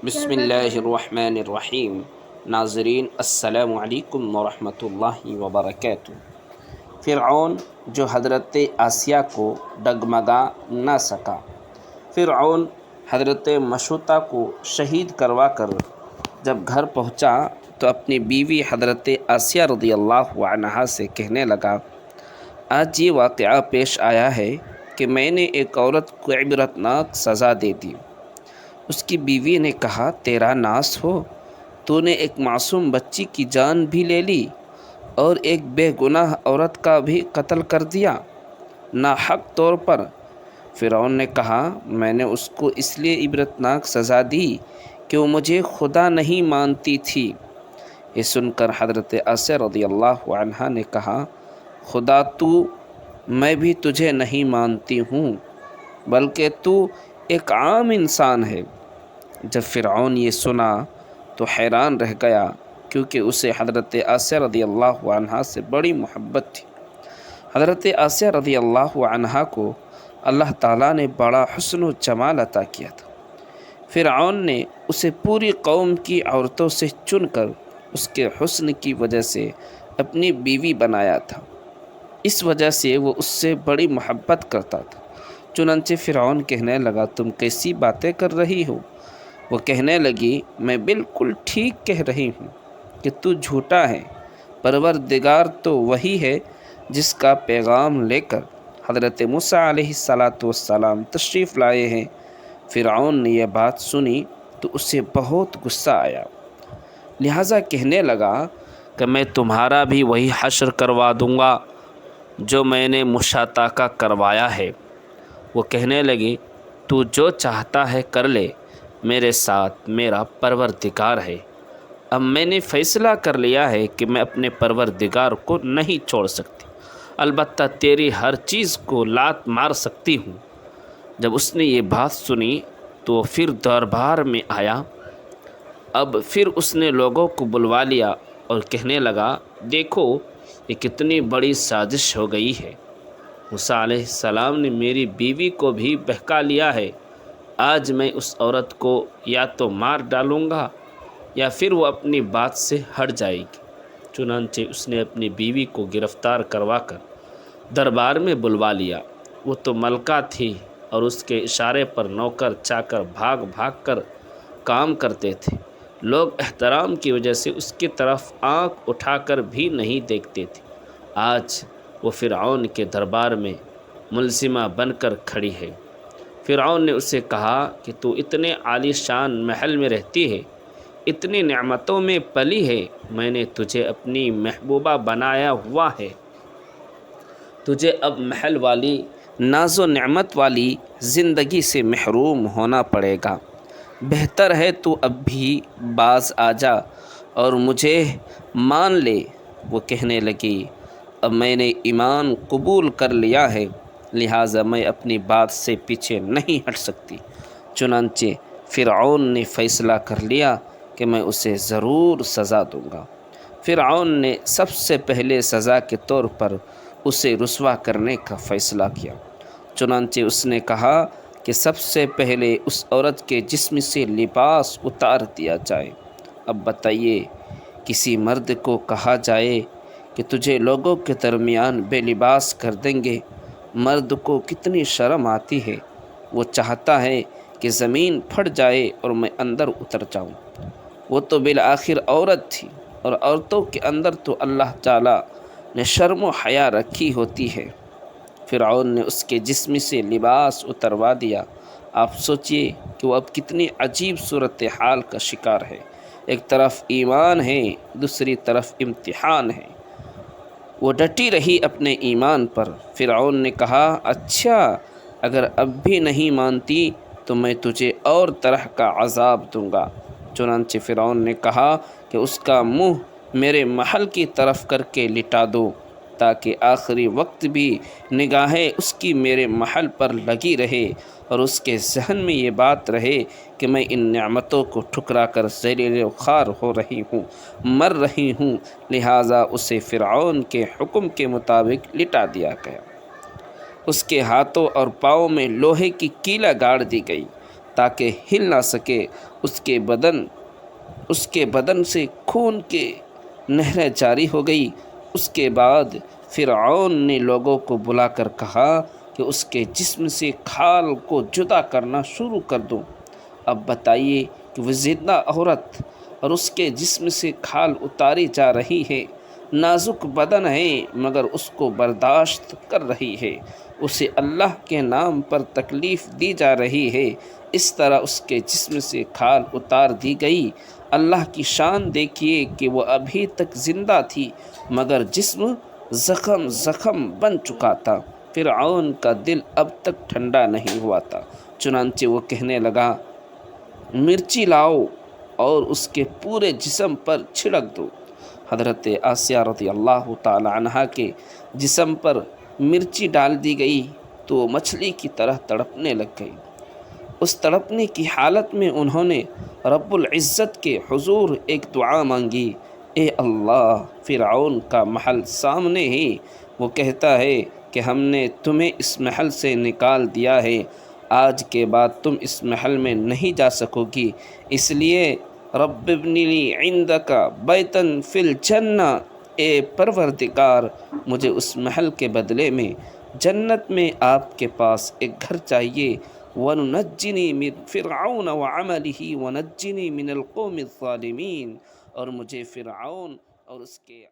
بسم اللہ الرحمن الرحیم۔ ناظرین السلام علیکم ورحمۃ اللہ وبرکاتہ۔ فرعون جو حضرت آسیہ کو ڈگمگا نہ سکا۔ فرعون حضرت مشوطہ کو شہید کروا کر جب گھر پہنچا تو اپنی بیوی حضرت آسیہ رضی اللہ عنہا سے کہنے لگا، آج یہ واقعہ پیش آیا ہے کہ میں نے ایک عورت کو عبرتناک سزا دے دی۔ اس کی بیوی نے کہا، تیرا ناس ہو، تو نے ایک معصوم بچی کی جان بھی لے لی اور ایک بے گناہ عورت کا بھی قتل کر دیا ناحق طور پر۔ فرعون نے کہا، میں نے اس کو اس لیے عبرتناک سزا دی کہ وہ مجھے خدا نہیں مانتی تھی۔ یہ سن کر حضرت آسیہ رضی اللہ عنہا نے کہا، خدا تو میں بھی تجھے نہیں مانتی ہوں، بلکہ تو ایک عام انسان ہے۔ جب فرعون یہ سنا تو حیران رہ گیا، کیونکہ اسے حضرت آسیہ رضی اللہ عنہا سے بڑی محبت تھی۔ حضرت آسیہ رضی اللہ عنہا کو اللہ تعالیٰ نے بڑا حسن و جمال عطا کیا تھا۔ فرعون نے اسے پوری قوم کی عورتوں سے چن کر اس کے حسن کی وجہ سے اپنی بیوی بنایا تھا۔ اس وجہ سے وہ اس سے بڑی محبت کرتا تھا۔ چنانچہ فرعون کہنے لگا، تم کیسی باتیں کر رہی ہو؟ وہ کہنے لگی، میں بالکل ٹھیک کہہ رہی ہوں کہ تو جھوٹا ہے۔ پروردگار تو وہی ہے جس کا پیغام لے کر حضرت موسیٰ علیہ السلام تشریف لائے ہیں۔ فرعون نے یہ بات سنی تو اسے بہت غصہ آیا، لہٰذا کہنے لگا کہ میں تمہارا بھی وہی حشر کروا دوں گا جو میں نے مشاطہ کا کروایا ہے۔ وہ کہنے لگی، تو جو چاہتا ہے کر لے، میرے ساتھ میرا پروردگار ہے۔ اب میں نے فیصلہ کر لیا ہے کہ میں اپنے پروردگار کو نہیں چھوڑ سکتی، البتہ تیری ہر چیز کو لات مار سکتی ہوں۔ جب اس نے یہ بات سنی تو پھر دربار میں آیا۔ اب پھر اس نے لوگوں کو بلوا لیا اور کہنے لگا، دیکھو یہ کتنی بڑی سازش ہو گئی ہے۔ موسیٰ علیہ السلام نے میری بیوی کو بھی بہکا لیا ہے۔ آج میں اس عورت کو یا تو مار ڈالوں گا یا پھر وہ اپنی بات سے ہٹ جائے گی۔ چنانچہ اس نے اپنی بیوی کو گرفتار کروا کر دربار میں بلوا لیا۔ وہ تو ملکہ تھی اور اس کے اشارے پر نوکر چاکر بھاگ بھاگ کر کام کرتے تھے۔ لوگ احترام کی وجہ سے اس کی طرف آنکھ اٹھا کر بھی نہیں دیکھتے تھے۔ آج وہ فرعون کے دربار میں ملزمہ بن کر کھڑی ہے۔ فرعون نے اسے کہا کہ تو اتنے عالی شان محل میں رہتی ہے، اتنی نعمتوں میں پلی ہے، میں نے تجھے اپنی محبوبہ بنایا ہوا ہے، تجھے اب محل والی ناز و نعمت والی زندگی سے محروم ہونا پڑے گا۔ بہتر ہے تو اب بھی باز آ جا اور مجھے مان لے۔ وہ کہنے لگی، اب میں نے ایمان قبول کر لیا ہے، لہٰذا میں اپنی بات سے پیچھے نہیں ہٹ سکتی۔ چنانچہ فرعون نے فیصلہ کر لیا کہ میں اسے ضرور سزا دوں گا۔ فرعون نے سب سے پہلے سزا کے طور پر اسے رسوا کرنے کا فیصلہ کیا۔ چنانچہ اس نے کہا کہ سب سے پہلے اس عورت کے جسم سے لباس اتار دیا جائے۔ اب بتائیے، کسی مرد کو کہا جائے کہ تجھے لوگوں کے درمیان بے لباس کر دیں گے، مرد کو کتنی شرم آتی ہے۔ وہ چاہتا ہے کہ زمین پھٹ جائے اور میں اندر اتر جاؤں۔ وہ تو بالآخر عورت تھی، اور عورتوں کے اندر تو اللہ تعالیٰ نے شرم و حیا رکھی ہوتی ہے۔ فرعون نے اس کے جسم سے لباس اتروا دیا۔ آپ سوچئے کہ وہ اب کتنی عجیب صورتحال کا شکار ہے۔ ایک طرف ایمان ہے، دوسری طرف امتحان ہے۔ وہ ڈٹی رہی اپنے ایمان پر۔ فرعون نے کہا، اچھا اگر اب بھی نہیں مانتی تو میں تجھے اور طرح کا عذاب دوں گا۔ چنانچہ فرعون نے کہا کہ اس کا منہ میرے محل کی طرف کر کے لٹا دو، تاکہ آخری وقت بھی نگاہیں اس کی میرے محل پر لگی رہے اور اس کے ذہن میں یہ بات رہے کہ میں ان نعمتوں کو ٹھکرا کر ذلیل و خوار ہو رہی ہوں، مر رہی ہوں۔ لہٰذا اسے فرعون کے حکم کے مطابق لٹا دیا گیا۔ اس کے ہاتھوں اور پاؤں میں لوہے کی کیلا گاڑ دی گئی تاکہ ہل نہ سکے اس کے بدن سے خون کے نہریں جاری ہو گئی۔ اس کے بعد فرعون نے لوگوں کو بلا کر کہا کہ اس کے جسم سے کھال کو جدا کرنا شروع کر دو۔ اب بتائیے کہ وہ زندہ عورت اور اس کے جسم سے کھال اتاری جا رہی ہے، نازک بدن ہے مگر اس کو برداشت کر رہی ہے، اسے اللہ کے نام پر تکلیف دی جا رہی ہے، اس طرح اس کے جسم سے کھال اتار دی گئی۔ اللہ کی شان دیکھیے کہ وہ ابھی تک زندہ تھی مگر جسم زخم بن چکا تھا۔ فرعون کا دل اب تک ٹھنڈا نہیں ہوا تھا، چنانچہ وہ کہنے لگا، مرچی لاؤ اور اس کے پورے جسم پر چھڑک دو۔ حضرت آسیہ رضی اللہ تعالی عنہا کے جسم پر مرچی ڈال دی گئی تو وہ مچھلی کی طرح تڑپنے لگ گئی۔ اس تڑپنے کی حالت میں انہوں نے رب العزت کے حضور ایک دعا مانگی، اے اللہ، فرعون کا محل سامنے ہے، وہ کہتا ہے کہ ہم نے تمہیں اس محل سے نکال دیا ہے، آج کے بعد تم اس محل میں نہیں جا سکو گی، اس لیے رب ابن لی عندک بیتن فی الجنہ، اے پروردگار مجھے اس محل کے بدلے میں جنت میں آپ کے پاس ایک گھر چاہیے، وَنُنَجِّنِي مِن فِرْعَوْنَ وَعَمَلِهِ وَنَجِّنِي مِنَ الْقَوْمِ الظَّالِمِينَ، اور مجھے فرعون اور اس کے